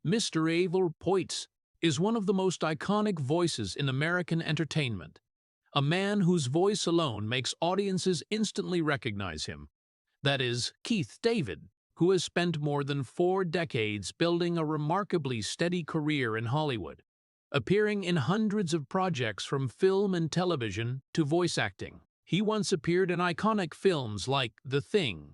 Mr. Abel Poitz is one of the most iconic voices in American entertainment, a man whose voice alone makes audiences instantly recognize him. That is, Keith David, who has spent more than 4 decades building a remarkably steady career in Hollywood, appearing in hundreds of projects from film and television to voice acting. He once appeared in iconic films like The Thing,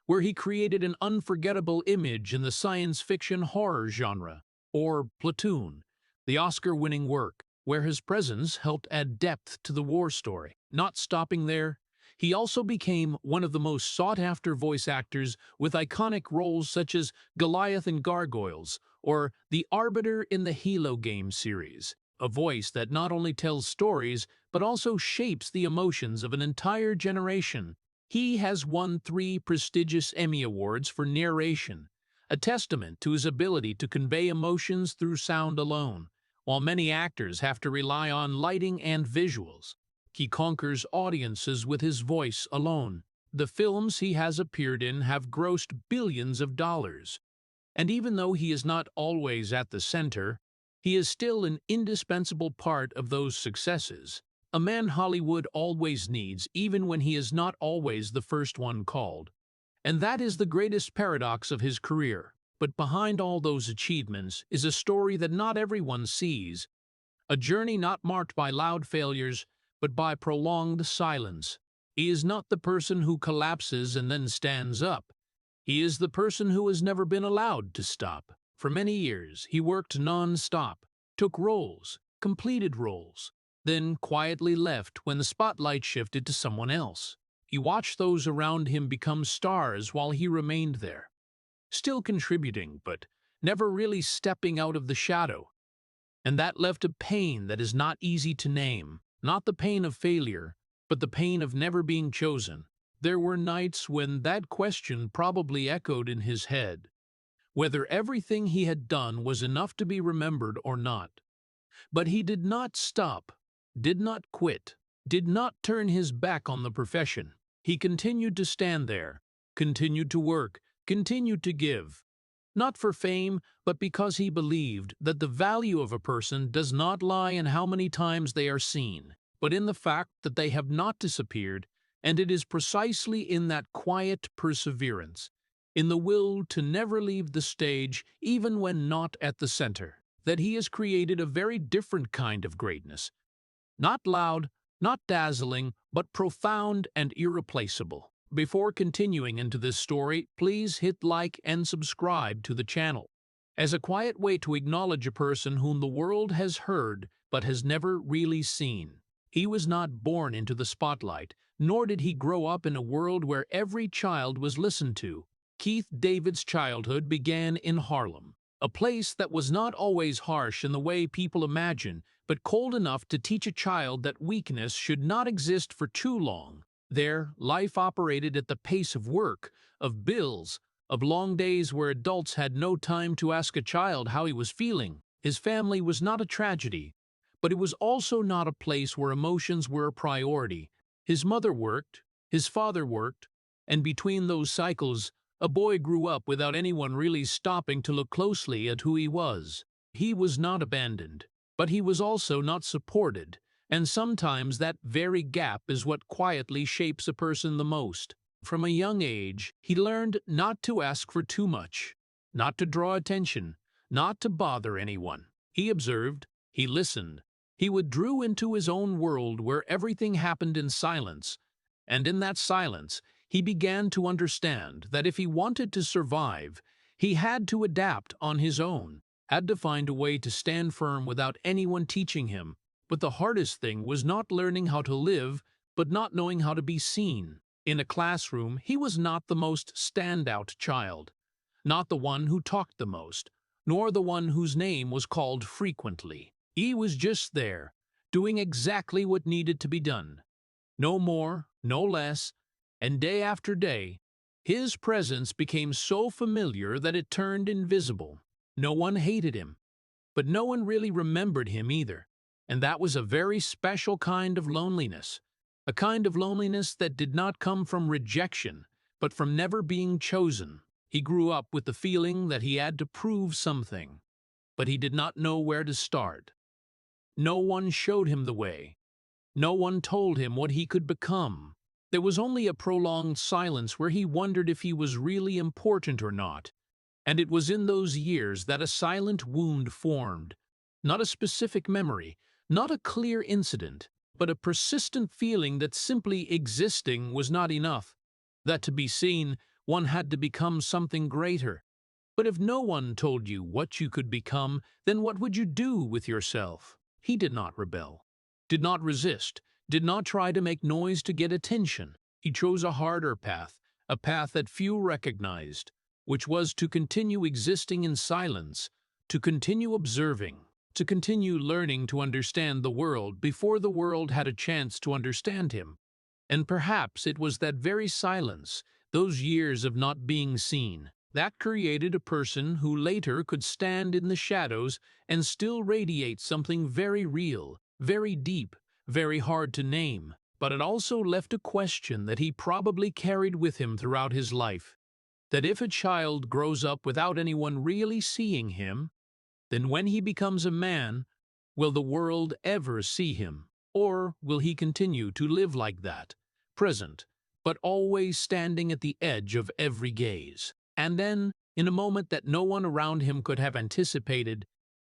where he created an unforgettable image in the science fiction horror genre, or Platoon, the Oscar-winning work, where his presence helped add depth to the war story. Not stopping there, he also became one of the most sought-after voice actors with iconic roles such as Goliath in Gargoyles or the Arbiter in the Halo game series, a voice that not only tells stories but also shapes the emotions of an entire generation. He has won 3 prestigious Emmy Awards for narration, a testament to his ability to convey emotions through sound alone. While many actors have to rely on lighting and visuals, he conquers audiences with his voice alone. The films he has appeared in have grossed billions of dollars. And even though he is not always at the center, he is still an indispensable part of those successes. A man Hollywood always needs, even when he is not always the first one called. And that is the greatest paradox of his career. But behind all those achievements is a story that not everyone sees, a journey not marked by loud failures, but by prolonged silence. He is not the person who collapses and then stands up. He is the person who has never been allowed to stop. For many years, he worked non-stop, took roles, completed roles, then quietly left when the spotlight shifted to someone else. He watched those around him become stars while he remained there, still contributing but never really stepping out of the shadow. And that left a pain that is not easy to name, not the pain of failure, but the pain of never being chosen. There were nights when that question probably echoed in his head, whether everything he had done was enough to be remembered or not. But he did not stop, did not quit, did not turn his back on the profession. He continued to stand there, continued to work, continued to give. Not for fame, but because he believed that the value of a person does not lie in how many times they are seen, but in the fact that they have not disappeared, and it is precisely in that quiet perseverance, in the will to never leave the stage even when not at the center, that he has created a very different kind of greatness. Not loud, not dazzling, but profound and irreplaceable. Before continuing into this story, please hit like and subscribe to the channel, as a quiet way to acknowledge a person whom the world has heard but has never really seen. He was not born into the spotlight, nor did he grow up in a world where every child was listened to. Keith David's childhood began in Harlem, a place that was not always harsh in the way people imagine, but cold enough to teach a child that weakness should not exist for too long. There, life operated at the pace of work, of bills, of long days where adults had no time to ask a child how he was feeling. His family was not a tragedy, but it was also not a place where emotions were a priority. His mother worked, his father worked, and between those cycles, a boy grew up without anyone really stopping to look closely at who he was. He was not abandoned, but he was also not supported, and sometimes that very gap is what quietly shapes a person the most. From a young age, he learned not to ask for too much, not to draw attention, not to bother anyone. He observed, he listened, he withdrew into his own world where everything happened in silence, and in that silence, he began to understand that if he wanted to survive, he had to adapt on his own, had to find a way to stand firm without anyone teaching him. But the hardest thing was not learning how to live, but not knowing how to be seen. In a classroom, he was not the most standout child, not the one who talked the most, nor the one whose name was called frequently. He was just there, doing exactly what needed to be done. No more, no less, and day after day, his presence became so familiar that it turned invisible. No one hated him, but no one really remembered him either. And that was a very special kind of loneliness, a kind of loneliness that did not come from rejection, but from never being chosen. He grew up with the feeling that he had to prove something, but he did not know where to start. No one showed him the way. No one told him what he could become. There was only a prolonged silence where he wondered if he was really important or not. And it was in those years that a silent wound formed. Not a specific memory, not a clear incident, but a persistent feeling that simply existing was not enough. That to be seen, one had to become something greater. But if no one told you what you could become, then what would you do with yourself? He did not rebel, did not resist, did not try to make noise to get attention. He chose a harder path, a path that few recognized, which was to continue existing in silence, to continue observing, to continue learning to understand the world before the world had a chance to understand him. And perhaps it was that very silence, those years of not being seen, that created a person who later could stand in the shadows and still radiate something very real, very deep, very hard to name. But it also left a question that he probably carried with him throughout his life. That if a child grows up without anyone really seeing him, then when he becomes a man, will the world ever see him? Or will he continue to live like that, present, but always standing at the edge of every gaze? And then, in a moment that no one around him could have anticipated,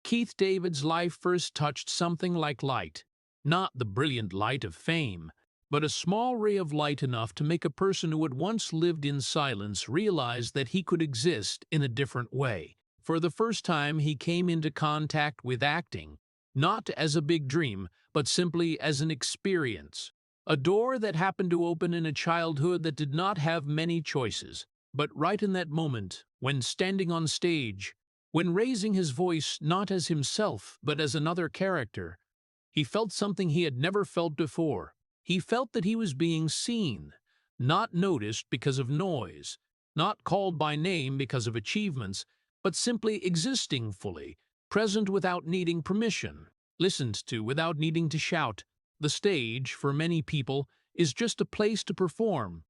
Keith David's life first touched something like light. Not the brilliant light of fame, but a small ray of light enough to make a person who had once lived in silence realize that he could exist in a different way. For the first time, he came into contact with acting, not as a big dream, but simply as an experience. A door that happened to open in a childhood that did not have many choices. But right in that moment, when standing on stage, when raising his voice not as himself, but as another character, he felt something he had never felt before. He felt that he was being seen, not noticed because of noise, not called by name because of achievements, but simply existing fully, present without needing permission, listened to without needing to shout. The stage, for many people, is just a place to perform.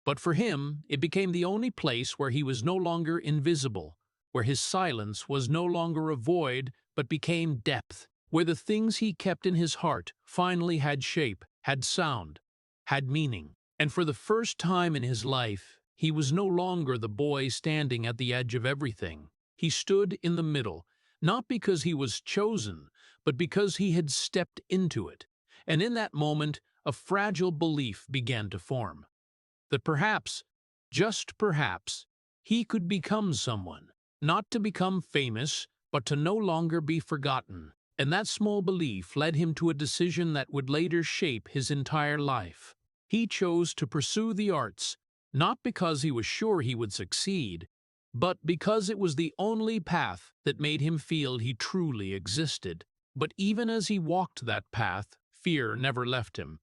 But for him, it became the only place where he was no longer invisible, where his silence was no longer a void but became depth, where the things he kept in his heart finally had shape, had sound, had meaning. And for the first time in his life, he was no longer the boy standing at the edge of everything. He stood in the middle, not because he was chosen, but because he had stepped into it. And in that moment, a fragile belief began to form. That perhaps, just perhaps, he could become someone, not to become famous, but to no longer be forgotten. And that small belief led him to a decision that would later shape his entire life. He chose to pursue the arts, not because he was sure he would succeed, but because it was the only path that made him feel he truly existed. But even as he walked that path, fear never left him.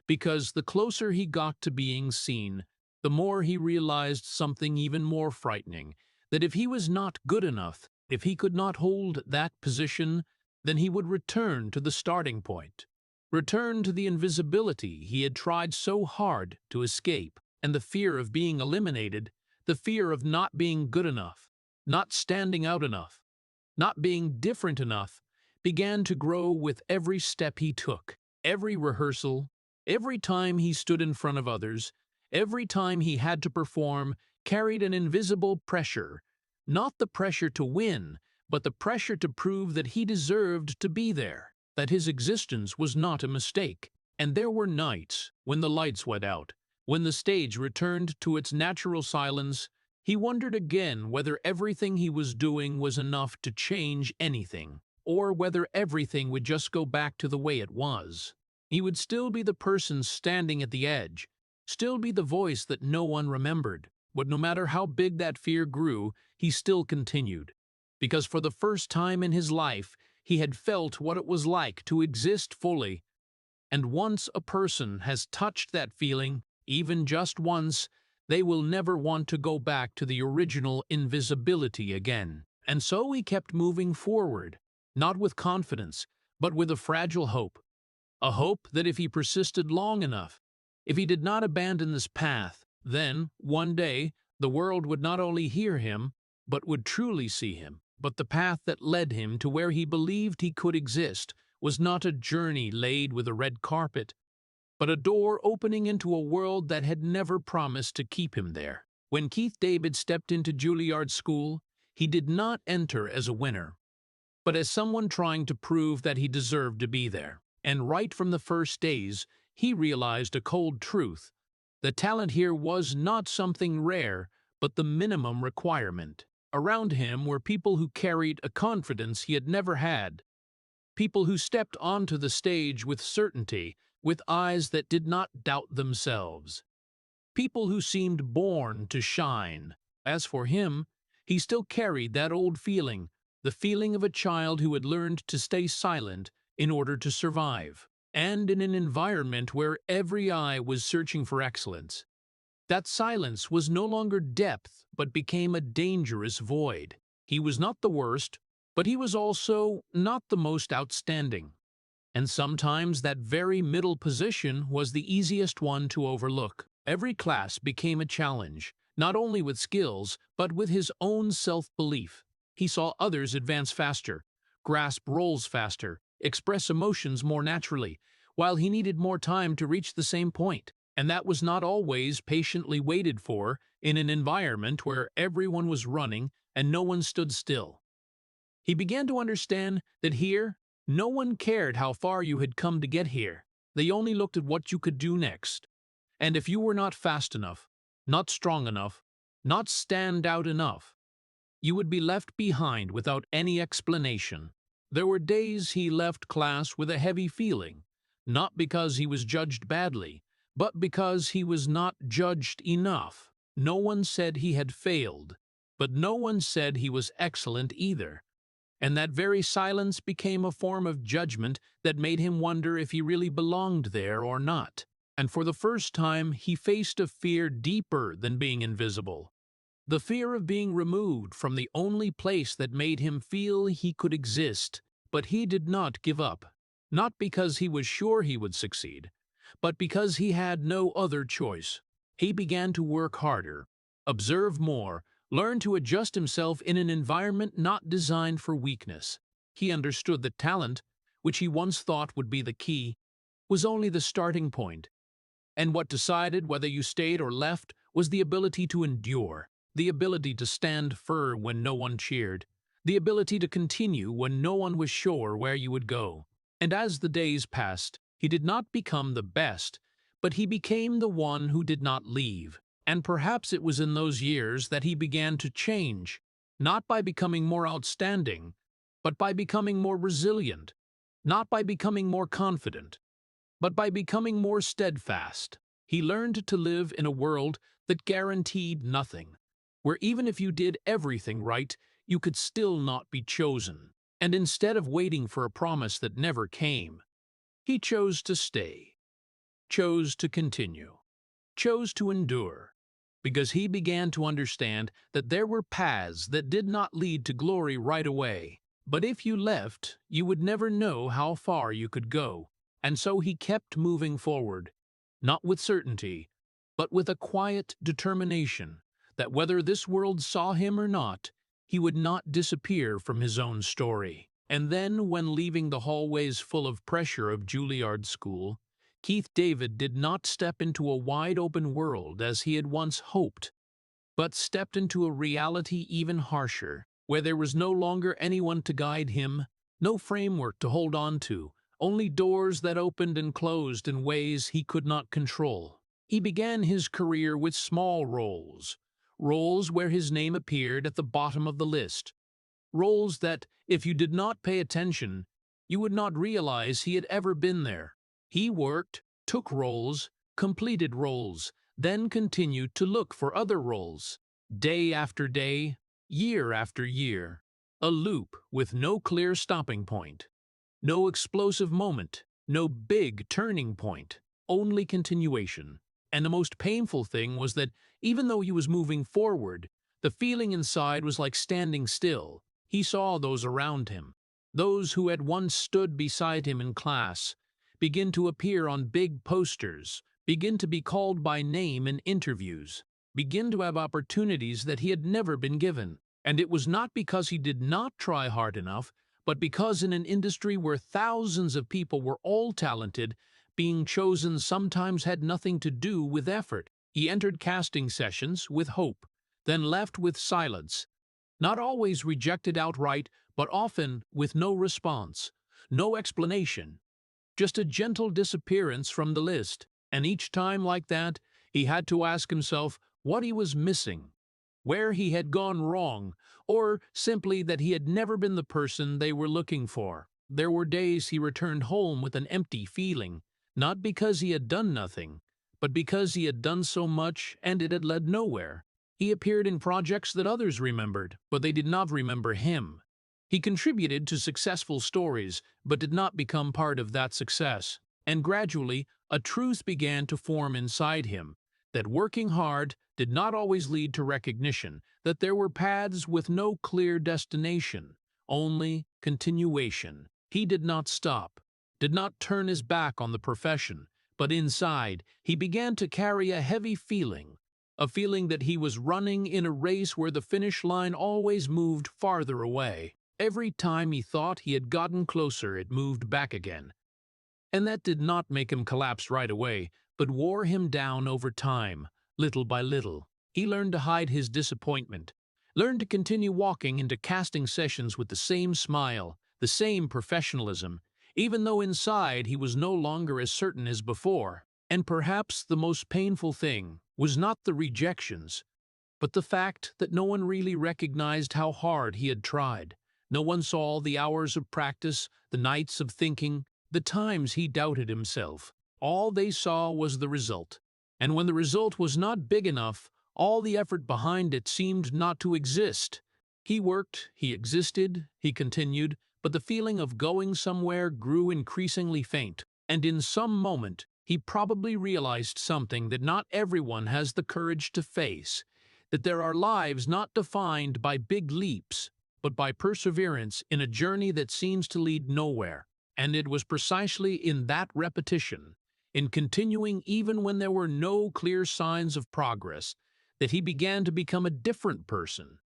Because the closer he got to being seen, the more he realized something even more frightening, that if he was not good enough, if he could not hold that position, then he would return to the starting point, return to the invisibility he had tried so hard to escape. And the fear of being eliminated, the fear of not being good enough, not standing out enough, not being different enough, began to grow with every step he took, every rehearsal, every time he stood in front of others, every time he had to perform, carried an invisible pressure, not the pressure to win, but the pressure to prove that he deserved to be there, that his existence was not a mistake. And there were nights, when the lights went out, when the stage returned to its natural silence, he wondered again whether everything he was doing was enough to change anything, or whether everything would just go back to the way it was. He would still be the person standing at the edge, still be the voice that no one remembered. But no matter how big that fear grew, he still continued. Because for the first time in his life, he had felt what it was like to exist fully. And once a person has touched that feeling, even just once, they will never want to go back to the original invisibility again. And so he kept moving forward, not with confidence, but with a fragile hope. A hope that if he persisted long enough, if he did not abandon this path, then, one day, the world would not only hear him, but would truly see him. But the path that led him to where he believed he could exist was not a journey laid with a red carpet, but a door opening into a world that had never promised to keep him there. When Keith David stepped into Juilliard School, he did not enter as a winner, but as someone trying to prove that he deserved to be there. And right from the first days, he realized a cold truth. The talent here was not something rare, but the minimum requirement. Around him were people who carried a confidence he had never had, people who stepped onto the stage with certainty, with eyes that did not doubt themselves, people who seemed born to shine. As for him, he still carried that old feeling, the feeling of a child who had learned to stay silent in order to survive, and in an environment where every eye was searching for excellence. That silence was no longer depth, but became a dangerous void. He was not the worst, but he was also not the most outstanding. And sometimes that very middle position was the easiest one to overlook. Every class became a challenge, not only with skills, but with his own self-belief. He saw others advance faster, grasp roles faster, express emotions more naturally, while he needed more time to reach the same point. And that was not always patiently waited for in an environment where everyone was running and no one stood still. He began to understand that here, no one cared how far you had come to get here. They only looked at what you could do next. And if you were not fast enough, not strong enough, not stand out enough, you would be left behind without any explanation. There were days he left class with a heavy feeling, not because he was judged badly, but because he was not judged enough. No one said he had failed, but no one said he was excellent either. And that very silence became a form of judgment that made him wonder if he really belonged there or not. And for the first time, he faced a fear deeper than being invisible. The fear of being removed from the only place that made him feel he could exist. But he did not give up. Not because he was sure he would succeed, but because he had no other choice. He began to work harder, observe more, learn to adjust himself in an environment not designed for weakness. He understood that talent, which he once thought would be the key, was only the starting point. And what decided whether you stayed or left was the ability to endure, the ability to stand firm when no one cheered, the ability to continue when no one was sure where you would go. And as the days passed, he did not become the best, but he became the one who did not leave. And perhaps it was in those years that he began to change, not by becoming more outstanding, but by becoming more resilient, not by becoming more confident, but by becoming more steadfast. He learned to live in a world that guaranteed nothing, where even if you did everything right, you could still not be chosen. And instead of waiting for a promise that never came, he chose to stay, chose to continue, chose to endure, because he began to understand that there were paths that did not lead to glory right away. But if you left, you would never know how far you could go. And so he kept moving forward, not with certainty, but with a quiet determination that whether this world saw him or not, he would not disappear from his own story. And then, when leaving the hallways full of pressure of Juilliard School, Keith David did not step into a wide-open world as he had once hoped, but stepped into a reality even harsher, where there was no longer anyone to guide him, no framework to hold on to, only doors that opened and closed in ways he could not control. He began his career with small roles, roles where his name appeared at the bottom of the list, roles that, if you did not pay attention, you would not realize he had ever been there. He worked, took roles, completed roles, then continued to look for other roles, day after day, year after year, a loop with no clear stopping point, no explosive moment, no big turning point, only continuation. And the most painful thing was that even though he was moving forward, the feeling inside was like standing still. He saw those around him, those who had once stood beside him in class, begin to appear on big posters, begin to be called by name in interviews, begin to have opportunities that he had never been given. And it was not because he did not try hard enough, but because in an industry where thousands of people were all talented, being chosen sometimes had nothing to do with effort. He entered casting sessions with hope, then left with silence. Not always rejected outright, but often with no response, no explanation, just a gentle disappearance from the list. And each time like that, he had to ask himself what he was missing, where he had gone wrong, or simply that he had never been the person they were looking for. There were days he returned home with an empty feeling, not because he had done nothing, but because he had done so much and it had led nowhere. He appeared in projects that others remembered, but they did not remember him. He contributed to successful stories, but did not become part of that success. And gradually, a truth began to form inside him, that working hard did not always lead to recognition, that there were paths with no clear destination, only continuation. He did not stop, did not turn his back on the profession, but inside, he began to carry a heavy feeling, a feeling that he was running in a race where the finish line always moved farther away. Every time he thought he had gotten closer, it moved back again. And that did not make him collapse right away, but wore him down over time, little by little. He learned to hide his disappointment, learned to continue walking into casting sessions with the same smile, the same professionalism, even though inside he was no longer as certain as before. And perhaps the most painful thing was not the rejections, but the fact that no one really recognized how hard he had tried. No one saw the hours of practice, the nights of thinking, the times he doubted himself. All they saw was the result. And when the result was not big enough, all the effort behind it seemed not to exist. He worked, he existed, he continued, but the feeling of going somewhere grew increasingly faint. And in some moment, he probably realized something that not everyone has the courage to face, that there are lives not defined by big leaps, but by perseverance in a journey that seems to lead nowhere. And it was precisely in that repetition, in continuing even when there were no clear signs of progress, that he began to become a different person.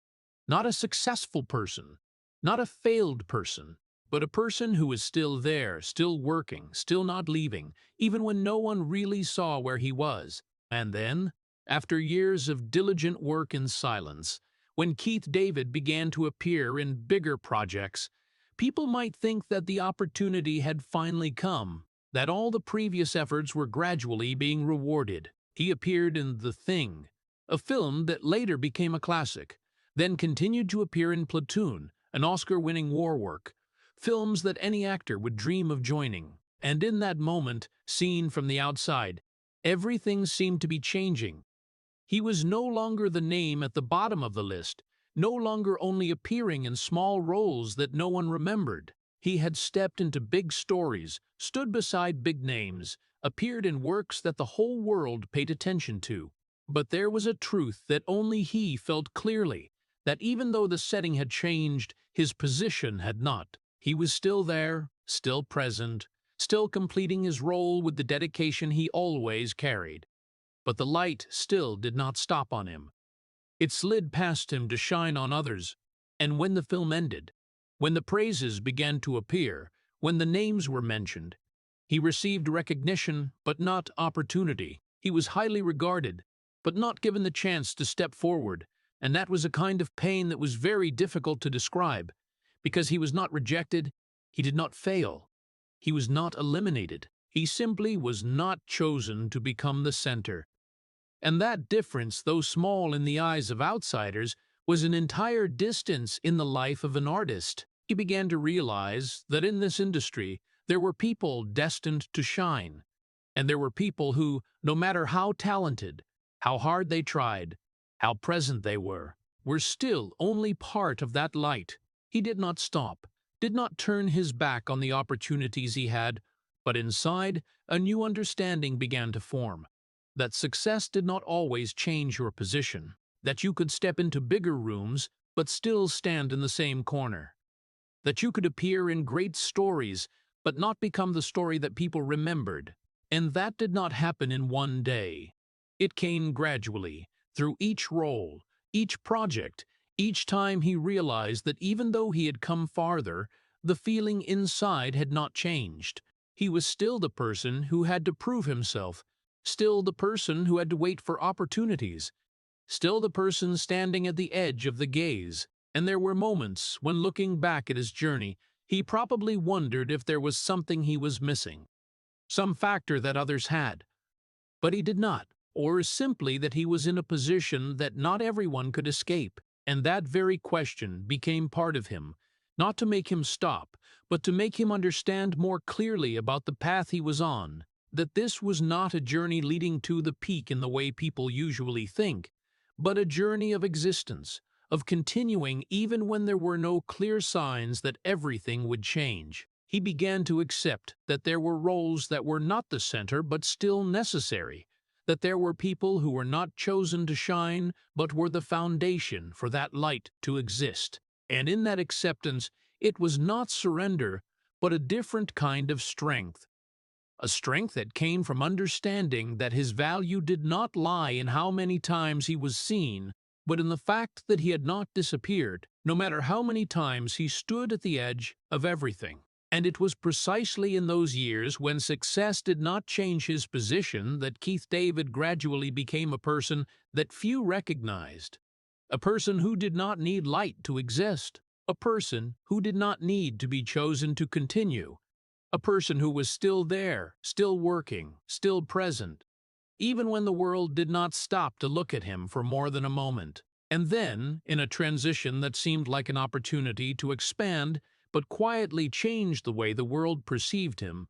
Not a successful person, not a failed person, but a person who was still there, still working, still not leaving, even when no one really saw where he was. And then, after years of diligent work in silence, when Keith David began to appear in bigger projects, people might think that the opportunity had finally come, that all the previous efforts were gradually being rewarded. He appeared in The Thing, a film that later became a classic, then continued to appear in Platoon, an Oscar-winning war work, films that any actor would dream of joining. And in that moment, seen from the outside, everything seemed to be changing. He was no longer the name at the bottom of the list, no longer only appearing in small roles that no one remembered. He had stepped into big stories, stood beside big names, appeared in works that the whole world paid attention to. But there was a truth that only he felt clearly, that even though the setting had changed, his position had not. He was still there, still present, still completing his role with the dedication he always carried. But the light still did not stop on him. It slid past him to shine on others, and when the film ended, when the praises began to appear, when the names were mentioned, he received recognition but not opportunity. He was highly regarded, but not given the chance to step forward, and that was a kind of pain that was very difficult to describe, because he was not rejected, he did not fail, he was not eliminated, he simply was not chosen to become the center. And that difference, though small in the eyes of outsiders, was an entire distance in the life of an artist. He began to realize that in this industry there were people destined to shine, and there were people who, no matter how talented, how hard they tried, how present they were still only part of that light. He did not stop, did not turn his back on the opportunities he had, but inside, a new understanding began to form. That success did not always change your position, that you could step into bigger rooms but still stand in the same corner, that you could appear in great stories but not become the story that people remembered. And that did not happen in one day. It came gradually, through each role, each project, Each time he realized that even though he had come farther, the feeling inside had not changed. He was still the person who had to prove himself, still the person who had to wait for opportunities, still the person standing at the edge of the gaze. And there were moments when, looking back at his journey, he probably wondered if there was something he was missing, some factor that others had, but he did not, or simply that he was in a position that not everyone could escape. And that very question became part of him, not to make him stop, but to make him understand more clearly about the path he was on, that this was not a journey leading to the peak in the way people usually think, but a journey of existence, of continuing even when there were no clear signs that everything would change. He began to accept that there were roles that were not the center but still necessary, that there were people who were not chosen to shine but were the foundation for that light to exist. And in that acceptance, it was not surrender, but a different kind of strength. A strength that came from understanding that his value did not lie in how many times he was seen, but in the fact that he had not disappeared, no matter how many times he stood at the edge of everything. And it was precisely in those years when success did not change his position that Keith David gradually became a person that few recognized, a person who did not need light to exist, a person who did not need to be chosen to continue, a person who was still there, still working, still present, even when the world did not stop to look at him for more than a moment. And then, in a transition that seemed like an opportunity to expand, but quietly changed the way the world perceived him,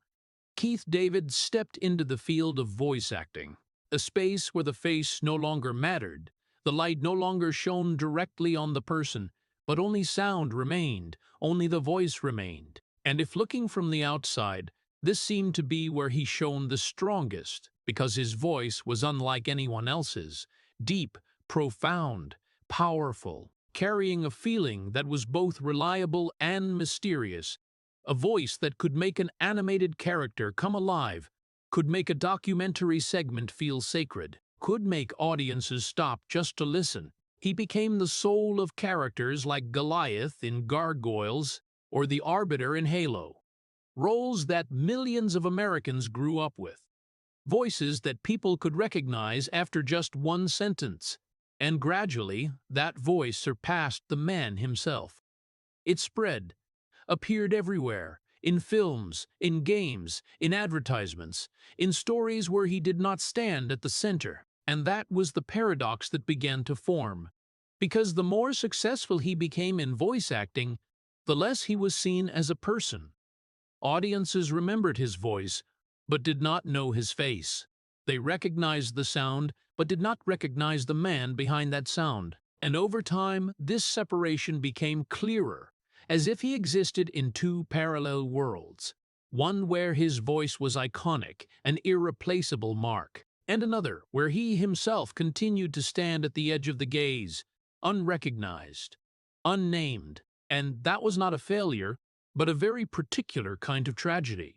Keith David stepped into the field of voice acting, a space where the face no longer mattered, the light no longer shone directly on the person, but only sound remained, only the voice remained. And if looking from the outside, this seemed to be where he shone the strongest, because his voice was unlike anyone else's, deep, profound, powerful, carrying a feeling that was both reliable and mysterious, a voice that could make an animated character come alive, could make a documentary segment feel sacred, could make audiences stop just to listen. He became the soul of characters like Goliath in Gargoyles or the Arbiter in Halo, roles that millions of Americans grew up with, voices that people could recognize after just one sentence. And gradually, that voice surpassed the man himself. It spread, appeared everywhere, in films, in games, in advertisements, in stories where he did not stand at the center. And that was the paradox that began to form. Because the more successful he became in voice acting, the less he was seen as a person. Audiences remembered his voice, but did not know his face. They recognized the sound, but did not recognize the man behind that sound. And over time, this separation became clearer, as if he existed in two parallel worlds, one where his voice was iconic, an irreplaceable mark, and another where he himself continued to stand at the edge of the gaze, unrecognized, unnamed. And that was not a failure, but a very particular kind of tragedy,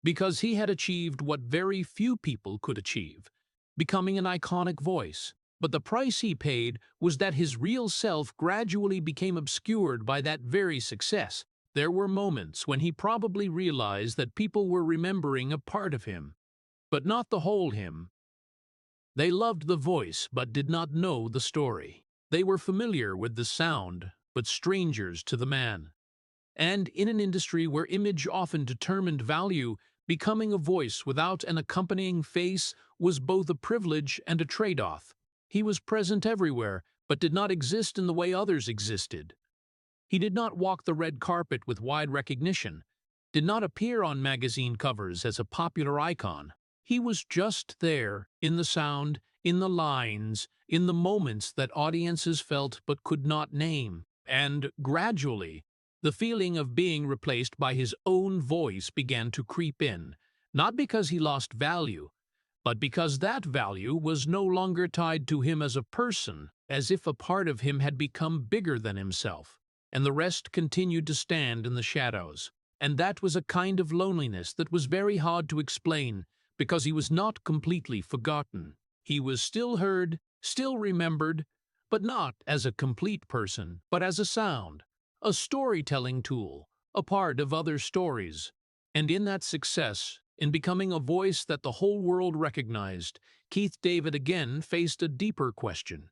because he had achieved what very few people could achieve, becoming an iconic voice. But the price he paid was that his real self gradually became obscured by that very success. There were moments when he probably realized that people were remembering a part of him, but not the whole him. They loved the voice but did not know the story. They were familiar with the sound, but strangers to the man. And in an industry where image often determined value, becoming a voice without an accompanying face was both a privilege and a trade-off. He was present everywhere, but did not exist in the way others existed. He did not walk the red carpet with wide recognition, did not appear on magazine covers as a popular icon. He was just there, in the sound, in the lines, in the moments that audiences felt but could not name. And gradually, the feeling of being replaced by his own voice began to creep in, not because he lost value, but because that value was no longer tied to him as a person, as if a part of him had become bigger than himself, and the rest continued to stand in the shadows. And that was a kind of loneliness that was very hard to explain, because he was not completely forgotten. He was still heard, still remembered, but not as a complete person, but as a sound, a storytelling tool, a part of other stories. And in that success, in becoming a voice that the whole world recognized, Keith David again faced a deeper question.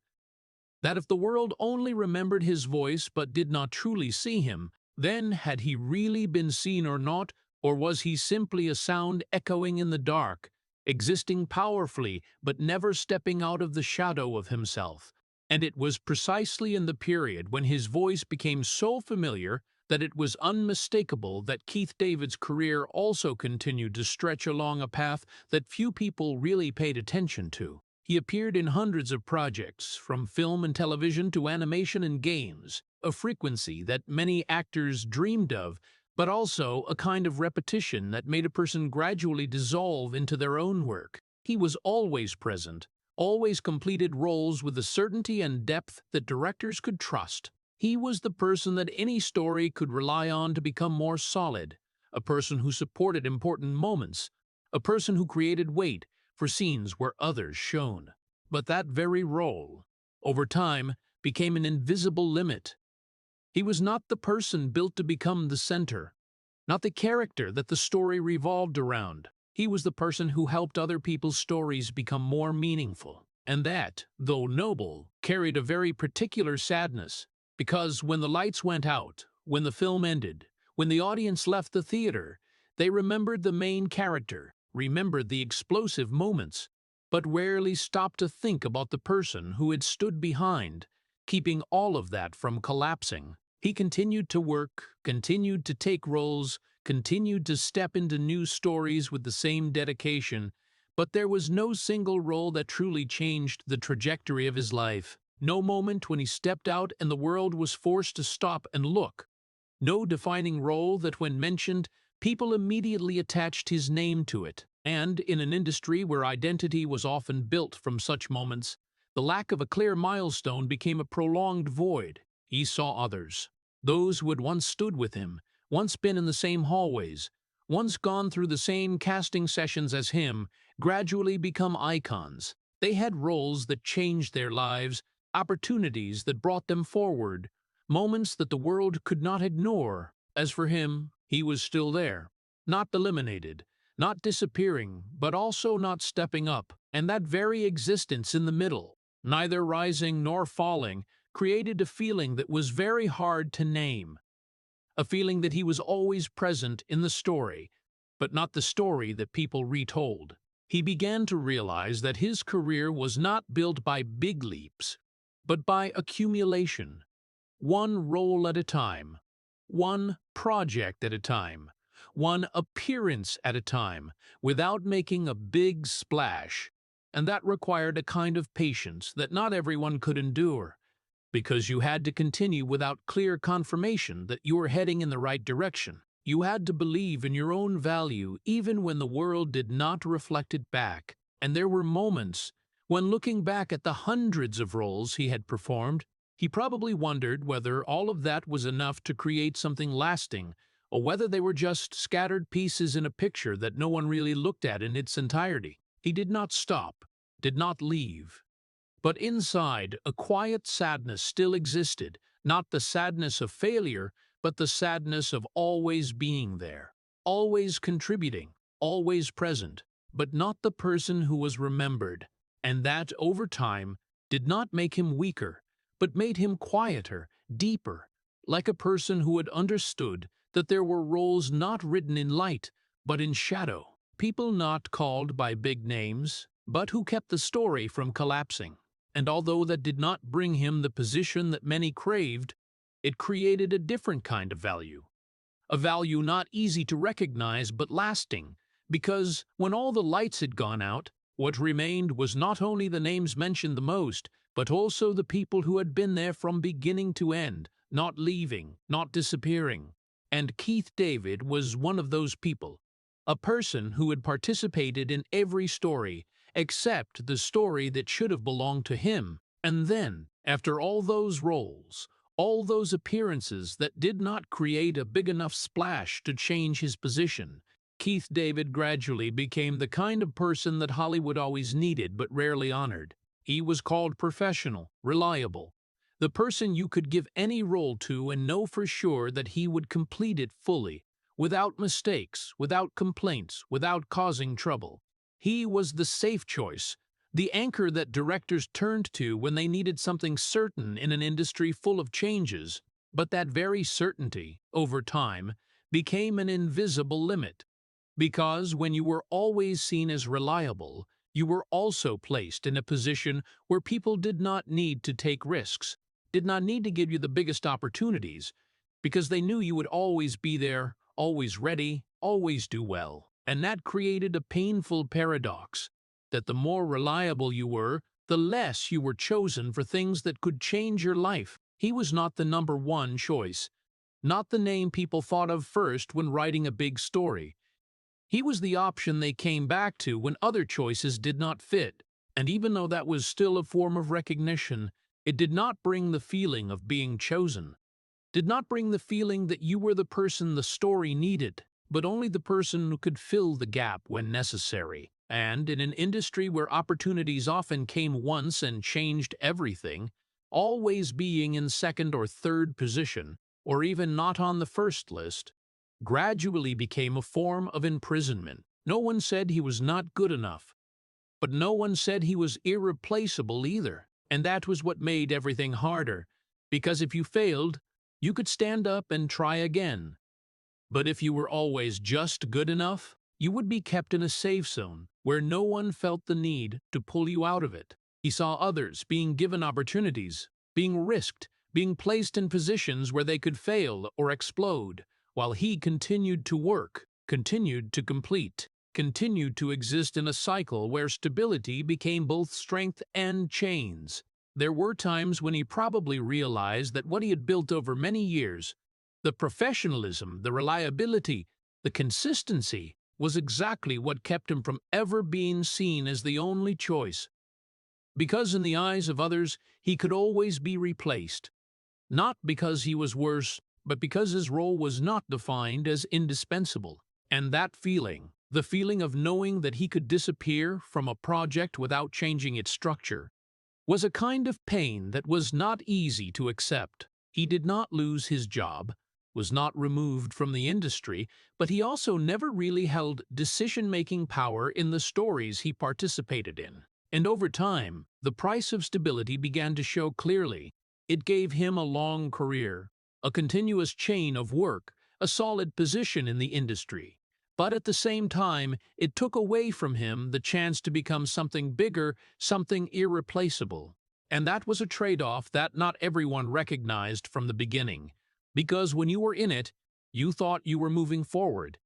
That if the world only remembered his voice but did not truly see him, then had he really been seen or was he simply a sound echoing in the dark, existing powerfully but never stepping out of the shadow of himself? And it was precisely in the period when his voice became so familiar that it was unmistakable that Keith David's career also continued to stretch along a path that few people really paid attention to. He appeared in hundreds of projects, from film and television to animation and games, a frequency that many actors dreamed of, but also a kind of repetition that made a person gradually dissolve into their own work. He was always present, always completed roles with a certainty and depth that directors could trust. He was the person that any story could rely on to become more solid, a person who supported important moments, a person who created weight for scenes where others shone. But that very role, over time, became an invisible limit. He was not the person built to become the center, not the character that the story revolved around. He was the person who helped other people's stories become more meaningful. And that, though noble, carried a very particular sadness, because when the lights went out, when the film ended, when the audience left the theater, they remembered the main character, remembered the explosive moments, but rarely stopped to think about the person who had stood behind, keeping all of that from collapsing. He continued to work, continued to take roles, continued to step into new stories with the same dedication, but there was no single role that truly changed the trajectory of his life. No moment when he stepped out and the world was forced to stop and look. No defining role that, when mentioned, people immediately attached his name to it. And in an industry where identity was often built from such moments, the lack of a clear milestone became a prolonged void. He saw others, those who had once stood with him, once been in the same hallways, once gone through the same casting sessions as him, gradually become icons. They had roles that changed their lives, opportunities that brought them forward, moments that the world could not ignore. As for him, he was still there, not eliminated, not disappearing, but also not stepping up. And that very existence in the middle, neither rising nor falling, created a feeling that was very hard to name. A feeling that he was always present in the story, but not the story that people retold. He began to realize that his career was not built by big leaps, but by accumulation. One role at a time, one project at a time, one appearance at a time, without making a big splash. And that required a kind of patience that not everyone could endure, because you had to continue without clear confirmation that you were heading in the right direction. You had to believe in your own value even when the world did not reflect it back. And there were moments when, looking back at the hundreds of roles he had performed, he probably wondered whether all of that was enough to create something lasting, or whether they were just scattered pieces in a picture that no one really looked at in its entirety. He did not stop, did not leave. But inside, a quiet sadness still existed, not the sadness of failure, but the sadness of always being there, always contributing, always present, but not the person who was remembered. And that, over time, did not make him weaker, but made him quieter, deeper, like a person who had understood that there were roles not written in light, but in shadow, people not called by big names, but who kept the story from collapsing. And although that did not bring him the position that many craved, it created a different kind of value. A value not easy to recognize but lasting, because when all the lights had gone out, what remained was not only the names mentioned the most, but also the people who had been there from beginning to end, not leaving, not disappearing. And Keith David was one of those people, a person who had participated in every story, except the story that should have belonged to him. And then, after all those roles, all those appearances that did not create a big enough splash to change his position, Keith David gradually became the kind of person that Hollywood always needed but rarely honored. He was called professional, reliable, the person you could give any role to and know for sure that he would complete it fully, without mistakes, without complaints, without causing trouble. He was the safe choice, the anchor that directors turned to when they needed something certain in an industry full of changes. But that very certainty, over time, became an invisible limit. Because when you were always seen as reliable, you were also placed in a position where people did not need to take risks, did not need to give you the biggest opportunities, because they knew you would always be there, always ready, always do well. And that created a painful paradox, that the more reliable you were, the less you were chosen for things that could change your life. He was not the number one choice, not the name people thought of first when writing a big story. He was the option they came back to when other choices did not fit. And even though that was still a form of recognition, it did not bring the feeling of being chosen, did not bring the feeling that you were the person the story needed, but only the person who could fill the gap when necessary. And in an industry where opportunities often came once and changed everything, always being in second or third position, or even not on the first list, gradually became a form of imprisonment. No one said he was not good enough, but no one said he was irreplaceable either. And that was what made everything harder, because if you failed, you could stand up and try again. But if you were always just good enough, you would be kept in a safe zone where no one felt the need to pull you out of it. He saw others being given opportunities, being risked, being placed in positions where they could fail or explode, while he continued to work, continued to complete, continued to exist in a cycle where stability became both strength and chains. There were times when he probably realized that what he had built over many years, the professionalism, the reliability, the consistency, was exactly what kept him from ever being seen as the only choice. Because in the eyes of others, he could always be replaced. Not because he was worse, but because his role was not defined as indispensable. And that feeling, the feeling of knowing that he could disappear from a project without changing its structure, was a kind of pain that was not easy to accept. He did not lose his job, was not removed from the industry, but he also never really held decision-making power in the stories he participated in. And over time, the price of stability began to show clearly. It gave him a long career, a continuous chain of work, a solid position in the industry. But at the same time, it took away from him the chance to become something bigger, something irreplaceable. And that was a trade-off that not everyone recognized from the beginning. Because when you were in it, you thought you were moving forward.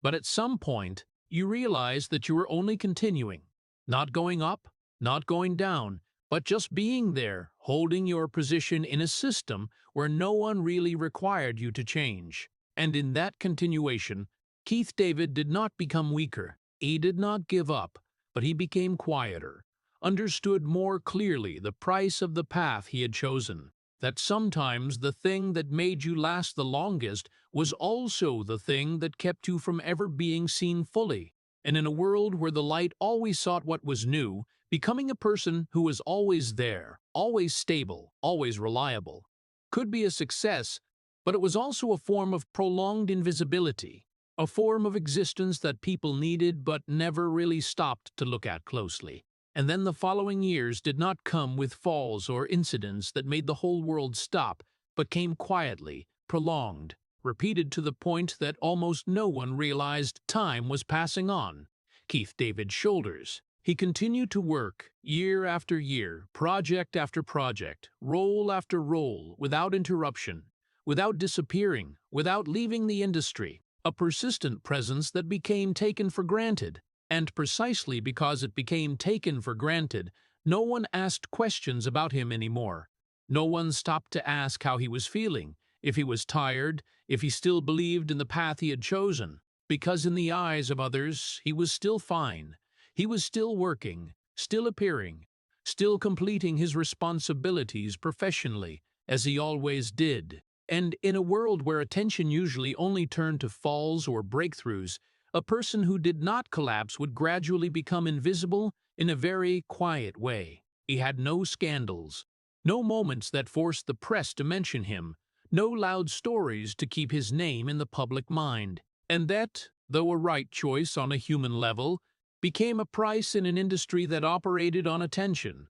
But at some point, you realized that you were only continuing, not going up, not going down, but just being there, holding your position in a system where no one really required you to change. And in that continuation, Keith David did not become weaker. He did not give up, but he became quieter, understood more clearly the price of the path he had chosen. That sometimes the thing that made you last the longest was also the thing that kept you from ever being seen fully. And in a world where the light always sought what was new, becoming a person who was always there, always stable, always reliable, could be a success, but it was also a form of prolonged invisibility, a form of existence that people needed but never really stopped to look at closely. And then the following years did not come with falls or incidents that made the whole world stop, but came quietly, prolonged, repeated to the point that almost no one realized time was passing on. Keith David's shoulders. He continued to work, year after year, project after project, role after role, without interruption, without disappearing, without leaving the industry, a persistent presence that became taken for granted. And precisely because it became taken for granted, no one asked questions about him anymore. No one stopped to ask how he was feeling, if he was tired, if he still believed in the path he had chosen. Because in the eyes of others, he was still fine. He was still working, still appearing, still completing his responsibilities professionally, as he always did. And in a world where attention usually only turned to falls or breakthroughs, a person who did not collapse would gradually become invisible in a very quiet way. He had no scandals, no moments that forced the press to mention him, no loud stories to keep his name in the public mind. And that, though a right choice on a human level, became a price in an industry that operated on attention.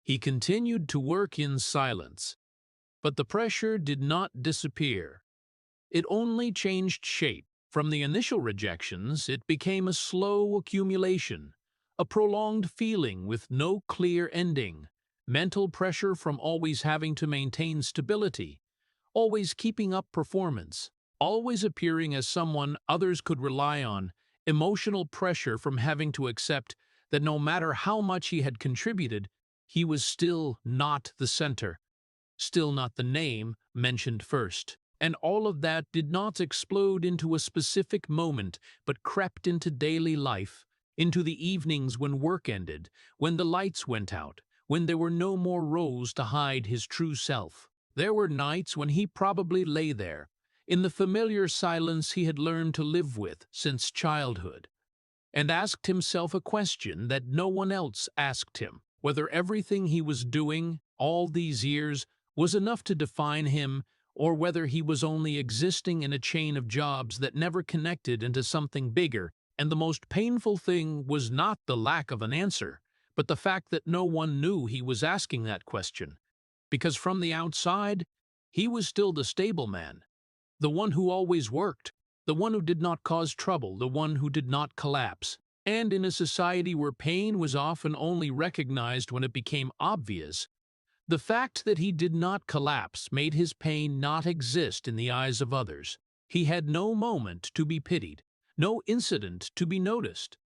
He continued to work in silence, but the pressure did not disappear. It only changed shape. From the initial rejections, it became a slow accumulation, a prolonged feeling with no clear ending, mental pressure from always having to maintain stability, always keeping up performance, always appearing as someone others could rely on, emotional pressure from having to accept that no matter how much he had contributed, he was still not the center, still not the name mentioned first. And all of that did not explode into a specific moment, but crept into daily life, into the evenings when work ended, when the lights went out, when there were no more rows to hide his true self. There were nights when he probably lay there, in the familiar silence he had learned to live with since childhood, and asked himself a question that no one else asked him, whether everything he was doing all these years was enough to define him, or whether he was only existing in a chain of jobs that never connected into something bigger. And the most painful thing was not the lack of an answer, but the fact that no one knew he was asking that question. Because from the outside, he was still the stable man, the one who always worked, the one who did not cause trouble, the one who did not collapse. And in a society where pain was often only recognized when it became obvious, the fact that he did not collapse made his pain not exist in the eyes of others. He had no moment to be pitied, no incident to be noticed.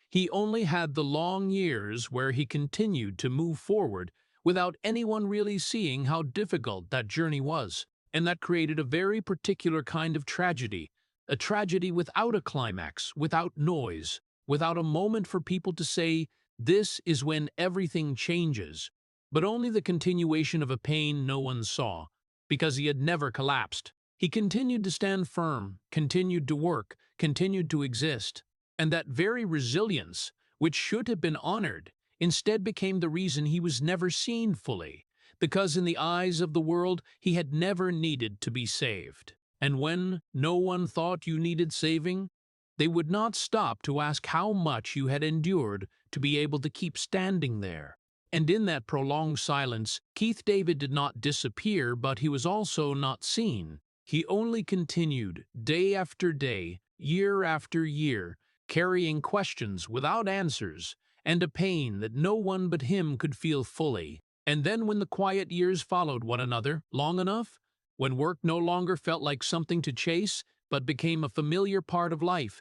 He only had the long years where he continued to move forward without anyone really seeing how difficult that journey was. And that created a very particular kind of tragedy, a tragedy without a climax, without noise, without a moment for people to say, "This is when everything changes," but only the continuation of a pain no one saw, because he had never collapsed. He continued to stand firm, continued to work, continued to exist, and that very resilience, which should have been honored, instead became the reason he was never seen fully, because in the eyes of the world he had never needed to be saved. And when no one thought you needed saving, they would not stop to ask how much you had endured to be able to keep standing there. And in that prolonged silence, Keith David did not disappear, but he was also not seen. He only continued, day after day, year after year, carrying questions without answers, and a pain that no one but him could feel fully. And then when the quiet years followed one another long enough, when work no longer felt like something to chase, but became a familiar part of life,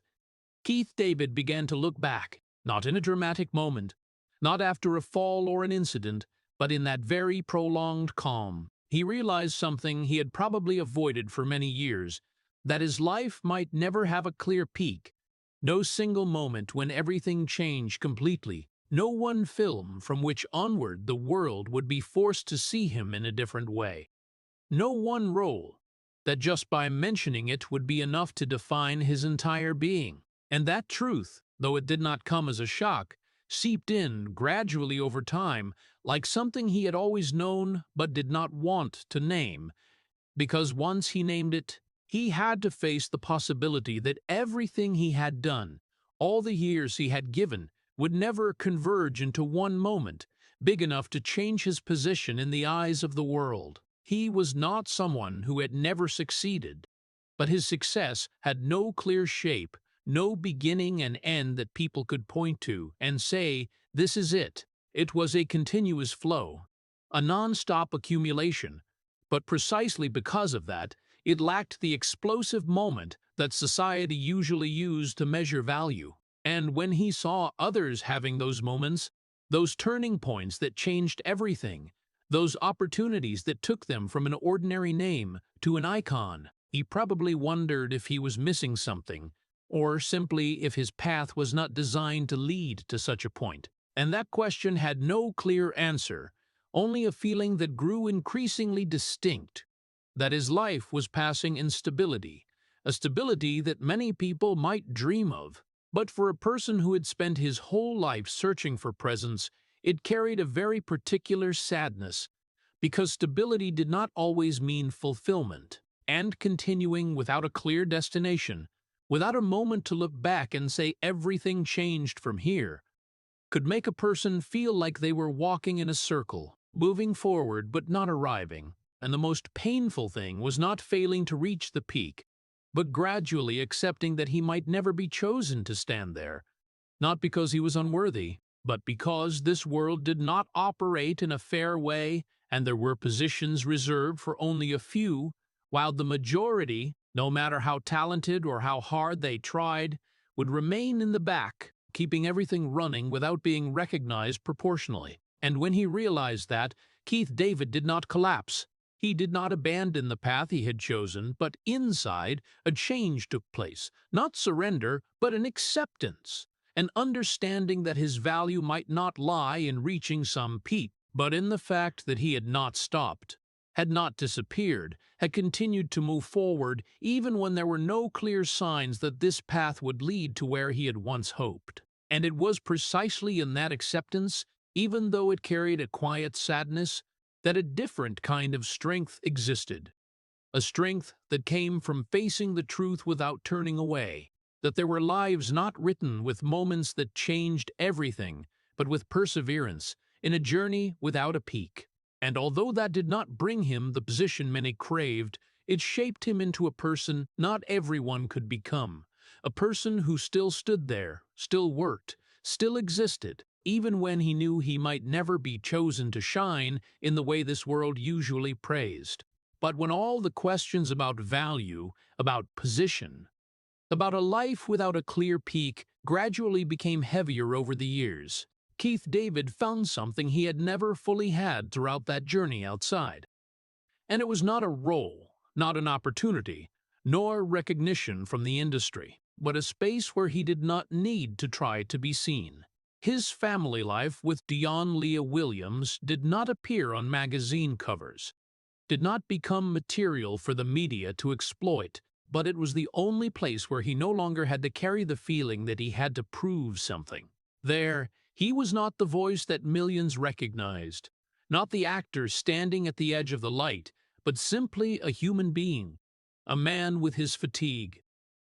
Keith David began to look back, not in a dramatic moment, not after a fall or an incident, but in that very prolonged calm. He realized something he had probably avoided for many years, that his life might never have a clear peak, no single moment when everything changed completely, no one film from which onward the world would be forced to see him in a different way, no one role that just by mentioning it would be enough to define his entire being. And that truth, though it did not come as a shock, seeped in gradually over time, like something he had always known but did not want to name, because once he named it, he had to face the possibility that everything he had done, all the years he had given, would never converge into one moment, big enough to change his position in the eyes of the world. He was not someone who had never succeeded, but his success had no clear shape, no beginning and end that people could point to and say, "This is it." It was a continuous flow, a non-stop accumulation, but precisely because of that, it lacked the explosive moment that society usually used to measure value. And when he saw others having those moments, those turning points that changed everything, those opportunities that took them from an ordinary name to an icon, he probably wondered if he was missing something, or simply if his path was not designed to lead to such a point. And that question had no clear answer, only a feeling that grew increasingly distinct, that his life was passing in stability, a stability that many people might dream of. But for a person who had spent his whole life searching for presence, it carried a very particular sadness, because stability did not always mean fulfillment, and continuing without a clear destination, without a moment to look back and say everything changed from here, could make a person feel like they were walking in a circle, moving forward but not arriving. And the most painful thing was not failing to reach the peak, but gradually accepting that he might never be chosen to stand there, not because he was unworthy, but because this world did not operate in a fair way and there were positions reserved for only a few, while the majority, no matter how talented or how hard they tried, would remain in the back, keeping everything running without being recognized proportionally. And when he realized that, Keith David did not collapse. He did not abandon the path he had chosen, but inside, a change took place. Not surrender, but an acceptance. An understanding that his value might not lie in reaching some peak, but in the fact that he had not stopped, had not disappeared, had continued to move forward even when there were no clear signs that this path would lead to where he had once hoped. And it was precisely in that acceptance, even though it carried a quiet sadness, that a different kind of strength existed. A strength that came from facing the truth without turning away, that there were lives not written with moments that changed everything, but with perseverance, in a journey without a peak. And although that did not bring him the position many craved, it shaped him into a person not everyone could become, a person who still stood there, still worked, still existed, even when he knew he might never be chosen to shine in the way this world usually praised. But when all the questions about value, about position, about a life without a clear peak gradually became heavier over the years, Keith David found something he had never fully had throughout that journey outside. And it was not a role, not an opportunity, nor recognition from the industry, but a space where he did not need to try to be seen. His family life with Dion Leah Williams did not appear on magazine covers, did not become material for the media to exploit, but it was the only place where he no longer had to carry the feeling that he had to prove something. There, he was not the voice that millions recognized, not the actor standing at the edge of the light, but simply a human being, a man with his fatigue,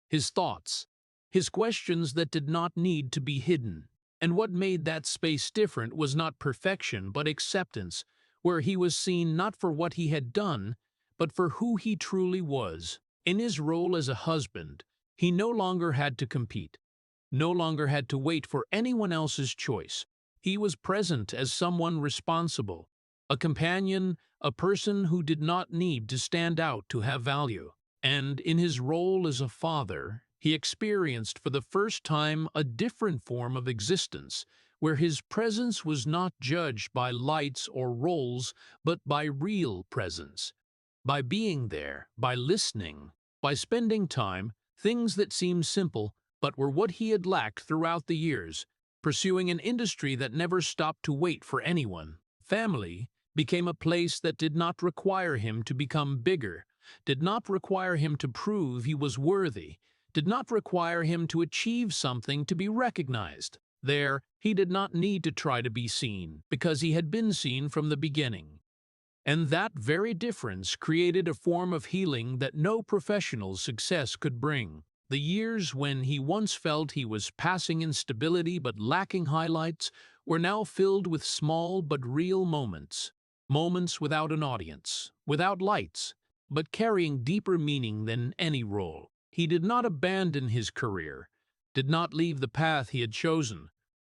his thoughts, his questions that did not need to be hidden. And what made that space different was not perfection but acceptance, where he was seen not for what he had done, but for who he truly was. In his role as a husband, he no longer had to compete, no longer had to wait for anyone else's choice. He was present as someone responsible, a companion, a person who did not need to stand out to have value. And in his role as a father, he experienced for the first time a different form of existence, where his presence was not judged by lights or roles, but by real presence. By being there, by listening, by spending time, things that seemed simple, but were what he had lacked throughout the years, pursuing an industry that never stopped to wait for anyone. Family became a place that did not require him to become bigger, did not require him to prove he was worthy, did not require him to achieve something to be recognized. There, he did not need to try to be seen, because he had been seen from the beginning. And that very difference created a form of healing that no professional success could bring. The years when he once felt he was passing in stability but lacking highlights were now filled with small but real moments. Moments without an audience, without lights, but carrying deeper meaning than any role. He did not abandon his career, did not leave the path he had chosen,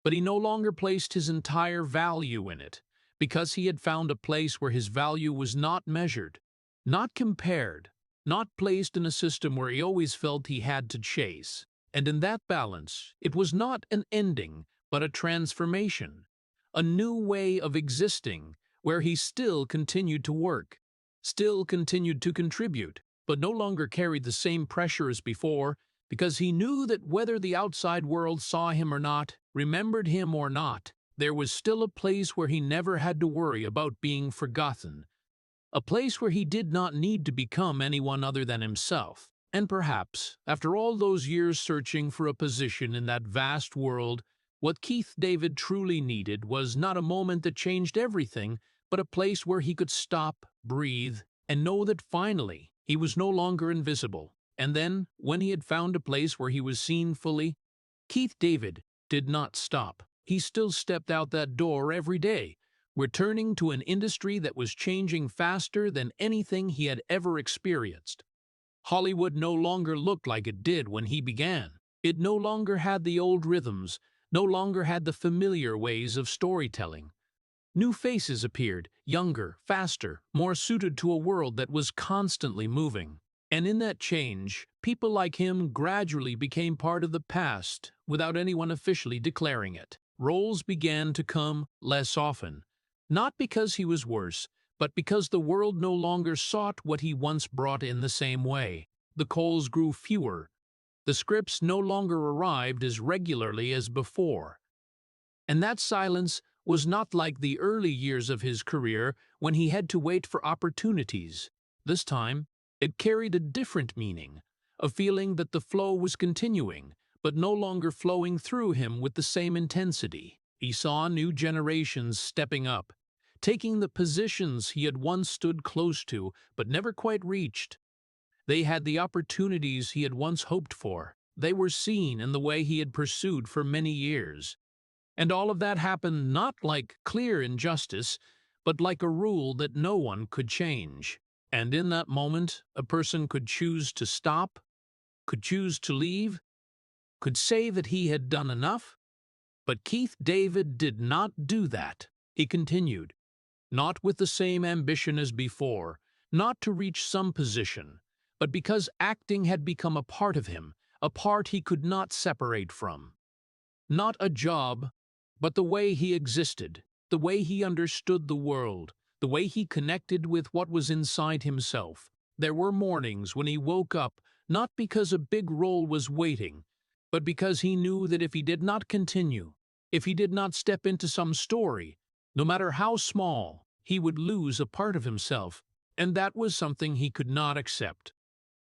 but he no longer placed his entire value in it, because he had found a place where his value was not measured, not compared, not placed in a system where he always felt he had to chase. And in that balance, it was not an ending, but a transformation, a new way of existing, where he still continued to work, still continued to contribute, but no longer carried the same pressure as before, because he knew that whether the outside world saw him or not, remembered him or not, there was still a place where he never had to worry about being forgotten, a place where he did not need to become anyone other than himself. And perhaps, after all those years searching for a position in that vast world, What Keith David truly needed was not a moment that changed everything, but a place where he could stop, breathe, and know that finally he was no longer invisible. And then, when he had found a place where he was seen fully, Keith David did not stop. He still stepped out that door every day, returning to an industry that was changing faster than anything he had ever experienced. Hollywood no longer looked like it did when he began. It no longer had the old rhythms, no longer had the familiar ways of storytelling. New faces appeared, younger, faster, more suited to a world that was constantly moving. And in that change, people like him gradually became part of the past without anyone officially declaring it. Roles began to come less often, not because he was worse, but because the world no longer sought what he once brought in the same way. The calls grew fewer. The scripts no longer arrived as regularly as before. And that silence was not like the early years of his career when he had to wait for opportunities. This time, it carried a different meaning, a feeling that the flow was continuing, but no longer flowing through him with the same intensity. He saw new generations stepping up, taking the positions he had once stood close to but never quite reached. They had the opportunities he had once hoped for. They were seen in the way he had pursued for many years. And all of that happened not like clear injustice, but like a rule that no one could change. And in that moment, a person could choose to stop, could choose to leave, could say that he had done enough. But Keith David did not do that. He continued, not with the same ambition as before, not to reach some position, but because acting had become a part of him, a part he could not separate from. Not a job, but the way he existed, the way he understood the world, the way he connected with what was inside himself. There were mornings when he woke up not because a big role was waiting, but because he knew that if he did not continue, if he did not step into some story, no matter how small, he would lose a part of himself, and that was something he could not accept.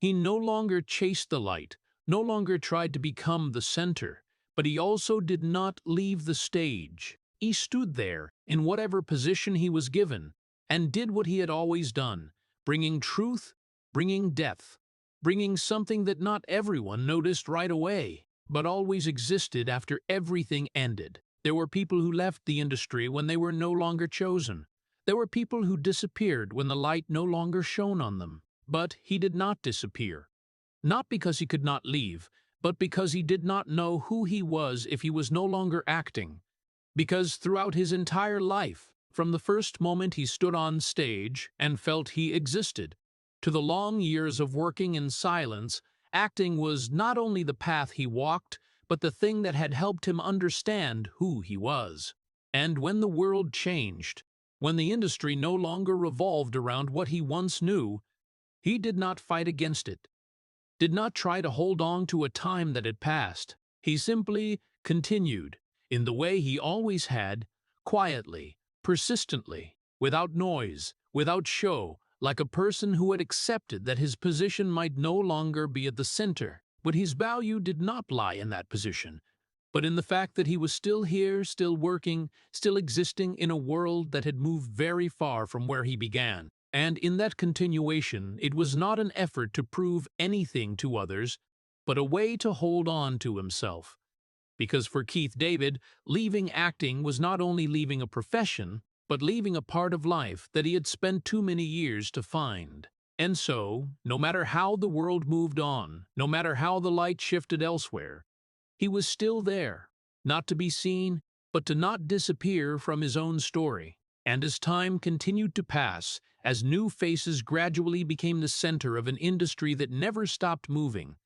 He no longer chased the light, no longer tried to become the center, but he also did not leave the stage. He stood there, in whatever position he was given, and did what he had always done, bringing truth, bringing depth, bringing something that not everyone noticed right away, but always existed after everything ended. There were people who left the industry when they were no longer chosen. There were people who disappeared when the light no longer shone on them. But he did not disappear. Not because he could not leave, but because he did not know who he was if he was no longer acting. Because throughout his entire life, from the first moment he stood on stage and felt he existed, to the long years of working in silence, acting was not only the path he walked, but the thing that had helped him understand who he was. And when the world changed, when the industry no longer revolved around what he once knew, he did not fight against it, did not try to hold on to a time that had passed. He simply continued, in the way he always had, quietly, persistently, without noise, without show, like a person who had accepted that his position might no longer be at the center. But his value did not lie in that position, but in the fact that he was still here, still working, still existing in a world that had moved very far from where he began. And in that continuation, it was not an effort to prove anything to others, but a way to hold on to himself. Because for Keith David, leaving acting was not only leaving a profession, but leaving a part of life that he had spent too many years to find. And so, no matter how the world moved on, no matter how the light shifted elsewhere, he was still there, not to be seen, but to not disappear from his own story. And as time continued to pass, as new faces gradually became the center of an industry that never stopped moving,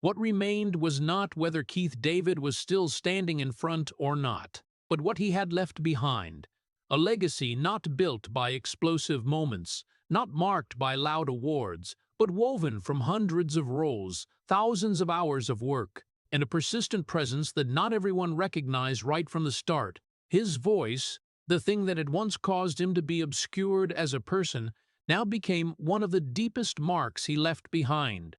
what remained was not whether Keith David was still standing in front or not, but what he had left behind, a legacy not built by explosive moments, not marked by loud awards, but woven from hundreds of roles, thousands of hours of work, and a persistent presence that not everyone recognized right from the start. His voice, the thing that had once caused him to be obscured as a person, now became one of the deepest marks he left behind,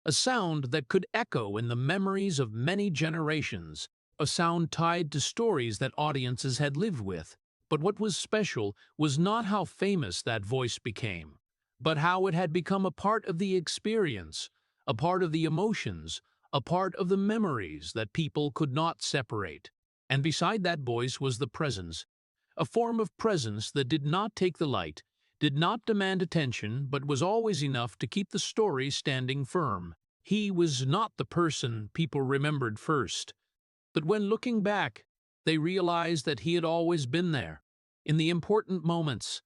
a sound that could echo in the memories of many generations, a sound tied to stories that audiences had lived with. But what was special was not how famous that voice became, but how it had become a part of the experience, a part of the emotions, a part of the memories that people could not separate. And beside that voice was the presence, a form of presence that did not take the light, did not demand attention, but was always enough to keep the story standing firm. He was not the person people remembered first, but when looking back, they realized that he had always been there, in the important moments,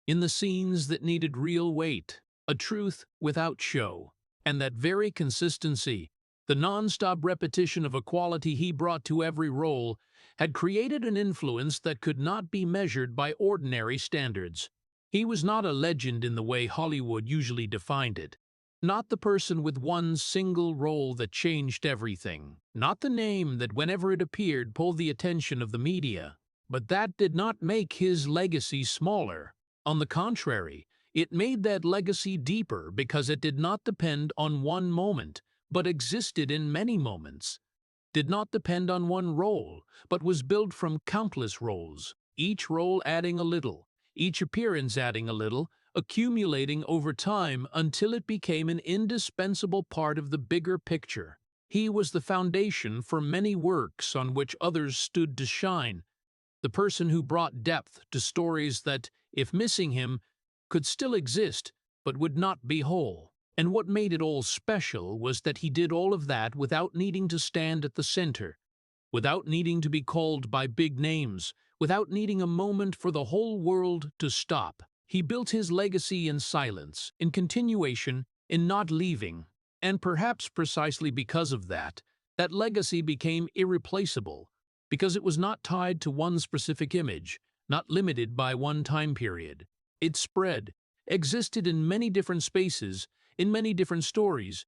in the scenes that needed real weight, a truth without show. And that very consistency, the non-stop repetition of a quality he brought to every role, had created an influence that could not be measured by ordinary standards. He was not a legend in the way Hollywood usually defined it. Not the person with one single role that changed everything. Not the name that whenever it appeared pulled the attention of the media. But that did not make his legacy smaller. On the contrary, it made that legacy deeper because it did not depend on one moment, but existed in many moments. Did not depend on one role, but was built from countless roles, each role adding a little, each appearance adding a little, accumulating over time until it became an indispensable part of the bigger picture. He was the foundation for many works on which others stood to shine, the person who brought depth to stories that, if missing him, could still exist but would not be whole. And what made it all special was that he did all of that without needing to stand at the center, without needing to be called by big names, without needing a moment for the whole world to stop. He built his legacy in silence, in continuation, in not leaving. And perhaps precisely because of that, that legacy became irreplaceable, because it was not tied to one specific image, not limited by one time period. It spread, existed in many different spaces, in many different stories,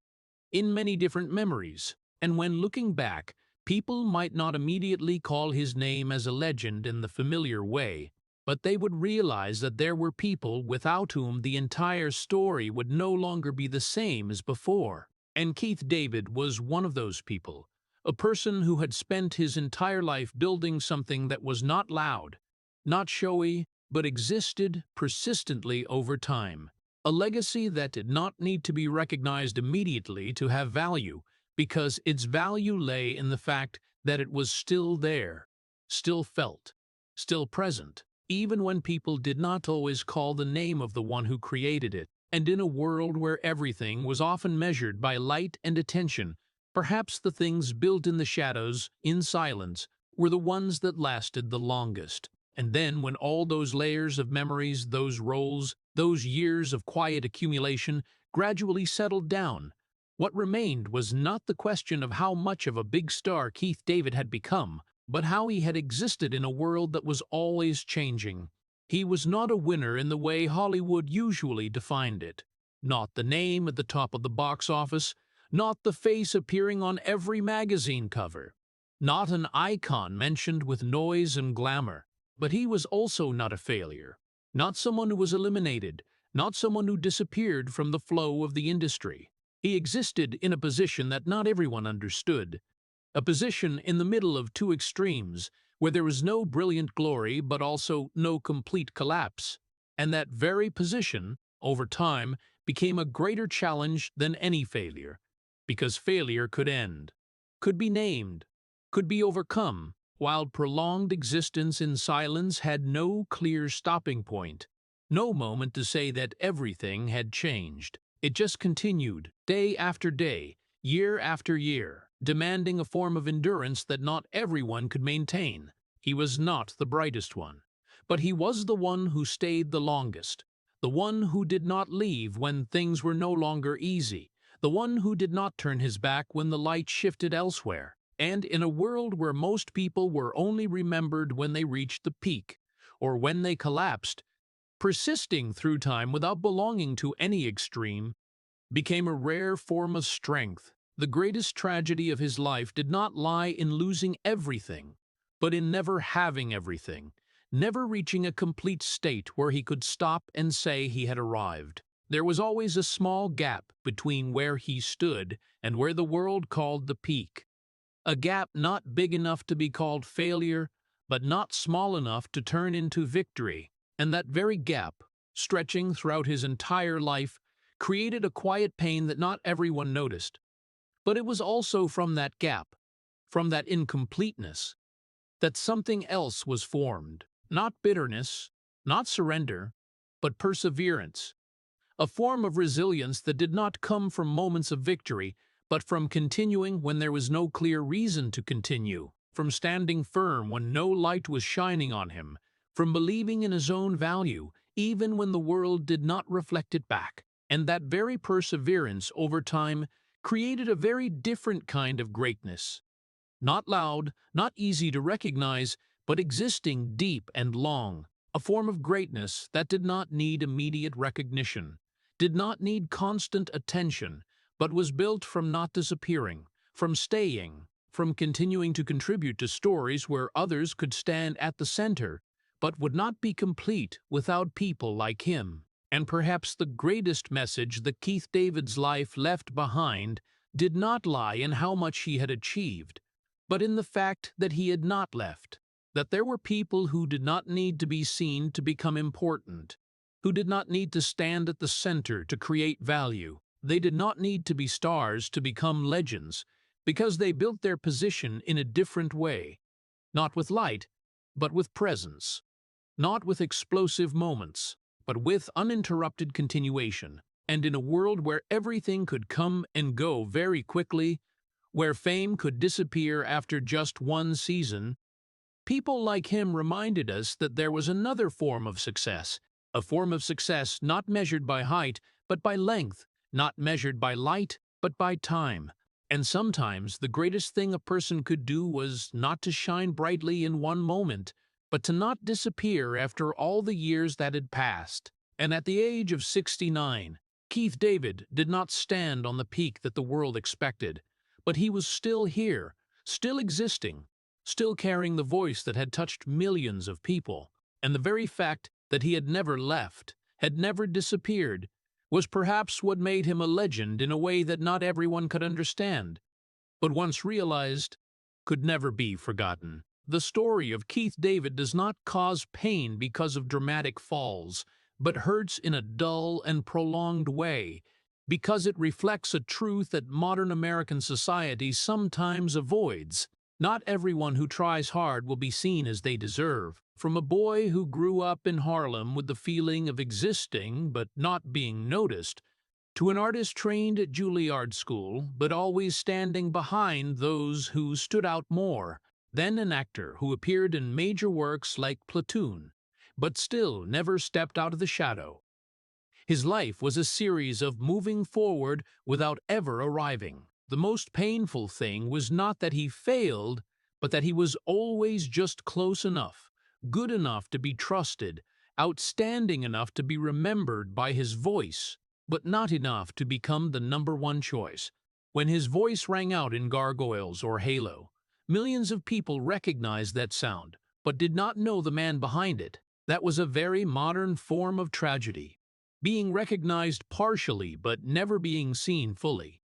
in many different memories. And when looking back, people might not immediately call his name as a legend in the familiar way, but they would realize that there were people without whom the entire story would no longer be the same as before. And Keith David was one of those people, a person who had spent his entire life building something that was not loud, not showy, but existed persistently over time. A legacy that did not need to be recognized immediately to have value, because its value lay in the fact that it was still there, still felt, still present, even when people did not always call the name of the one who created it. And in a world where everything was often measured by light and attention, perhaps the things built in the shadows, in silence, were the ones that lasted the longest. And then, when all those layers of memories, those roles, those years of quiet accumulation gradually settled down, what remained was not the question of how much of a big star Keith David had become, but how he had existed in a world that was always changing. He was not a winner in the way Hollywood usually defined it. Not the name at the top of the box office, not the face appearing on every magazine cover, not an icon mentioned with noise and glamour. But he was also not a failure, not someone who was eliminated, not someone who disappeared from the flow of the industry. He existed in a position that not everyone understood, a position in the middle of two extremes, where there was no brilliant glory but also no complete collapse. And that very position, over time, became a greater challenge than any failure, because failure could end, could be named, could be overcome, while prolonged existence in silence had no clear stopping point, no moment to say that everything had changed. It just continued, day after day, year after year, demanding a form of endurance that not everyone could maintain. He was not the brightest one, but he was the one who stayed the longest, the one who did not leave when things were no longer easy, the one who did not turn his back when the light shifted elsewhere. And in a world where most people were only remembered when they reached the peak, or when they collapsed, persisting through time without belonging to any extreme became a rare form of strength. The greatest tragedy of his life did not lie in losing everything, but in never having everything, never reaching a complete state where he could stop and say he had arrived. There was always a small gap between where he stood and where the world called the peak. a gap not big enough to be called failure, but not small enough to turn into victory. And that very gap, stretching throughout his entire life, created a quiet pain that not everyone noticed. But it was also from that gap, from that incompleteness, that something else was formed. Not bitterness, not surrender, but perseverance. A form of resilience that did not come from moments of victory, but from continuing when there was no clear reason to continue, from standing firm when no light was shining on him, from believing in his own value, even when the world did not reflect it back. And that very perseverance over time created a very different kind of greatness. Not loud, not easy to recognize, but existing deep and long. A form of greatness that did not need immediate recognition, did not need constant attention, but was built from not disappearing, from staying, from continuing to contribute to stories where others could stand at the center, but would not be complete without people like him. And perhaps the greatest message that Keith David's life left behind did not lie in how much he had achieved, but in the fact that he had not left, that there were people who did not need to be seen to become important, who did not need to stand at the center to create value. They did not need to be stars to become legends, because they built their position in a different way, not with light, but with presence, not with explosive moments, but with uninterrupted continuation. And in a world where everything could come and go very quickly, where fame could disappear after just one season, people like him reminded us that there was another form of success, a form of success not measured by height, but by length, not measured by light, but by time. And sometimes the greatest thing a person could do was not to shine brightly in one moment, but to not disappear after all the years that had passed. And at the age of 69, Keith David did not stand on the peak that the world expected, but he was still here, still existing, still carrying the voice that had touched millions of people. And the very fact that he had never left, had never disappeared, was perhaps what made him a legend in a way that not everyone could understand, but once realized, could never be forgotten. The story of Keith David does not cause pain because of dramatic falls, but hurts in a dull and prolonged way, because it reflects a truth that modern American society sometimes avoids. Not everyone who tries hard will be seen as they deserve. From a boy who grew up in Harlem with the feeling of existing but not being noticed, to an artist trained at Juilliard school but always standing behind those who stood out more, then an actor who appeared in major works like Platoon, but still never stepped out of the shadow. His life was a series of moving forward without ever arriving. The most painful thing was not that he failed, but that he was always just close enough, good enough to be trusted, outstanding enough to be remembered by his voice, but not enough to become the #1 choice. When his voice rang out in Gargoyles or Halo, millions of people recognized that sound, but did not know the man behind it. That was a very modern form of tragedy, being recognized partially but never being seen fully.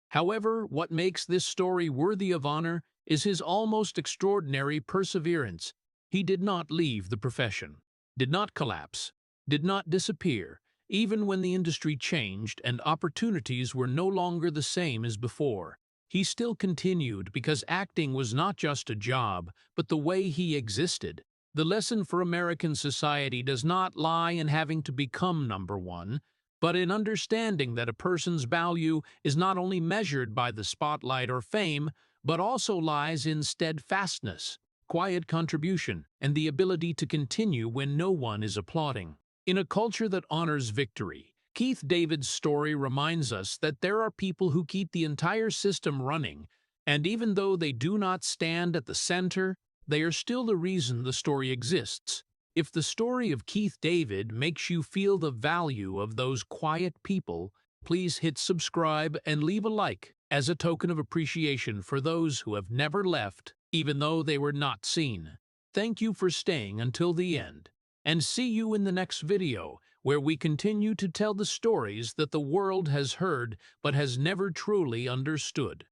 However, what makes this story worthy of honor is his almost extraordinary perseverance. He did not leave the profession, did not collapse, did not disappear, even when the industry changed and opportunities were no longer the same as before. He still continued because acting was not just a job, but the way he existed. The lesson for American society does not lie in having to become #1, but in understanding that a person's value is not only measured by the spotlight or fame, but also lies in steadfastness, quiet contribution, and the ability to continue when no one is applauding. In a culture that honors victory, Keith David's story reminds us that there are people who keep the entire system running, and even though they do not stand at the center, they are still the reason the story exists. If the story of Keith David makes you feel the value of those quiet people, please hit subscribe and leave a like as a token of appreciation for those who have never left, even though they were not seen. Thank you for staying until the end, and see you in the next video, where we continue to tell the stories that the world has heard but has never truly understood.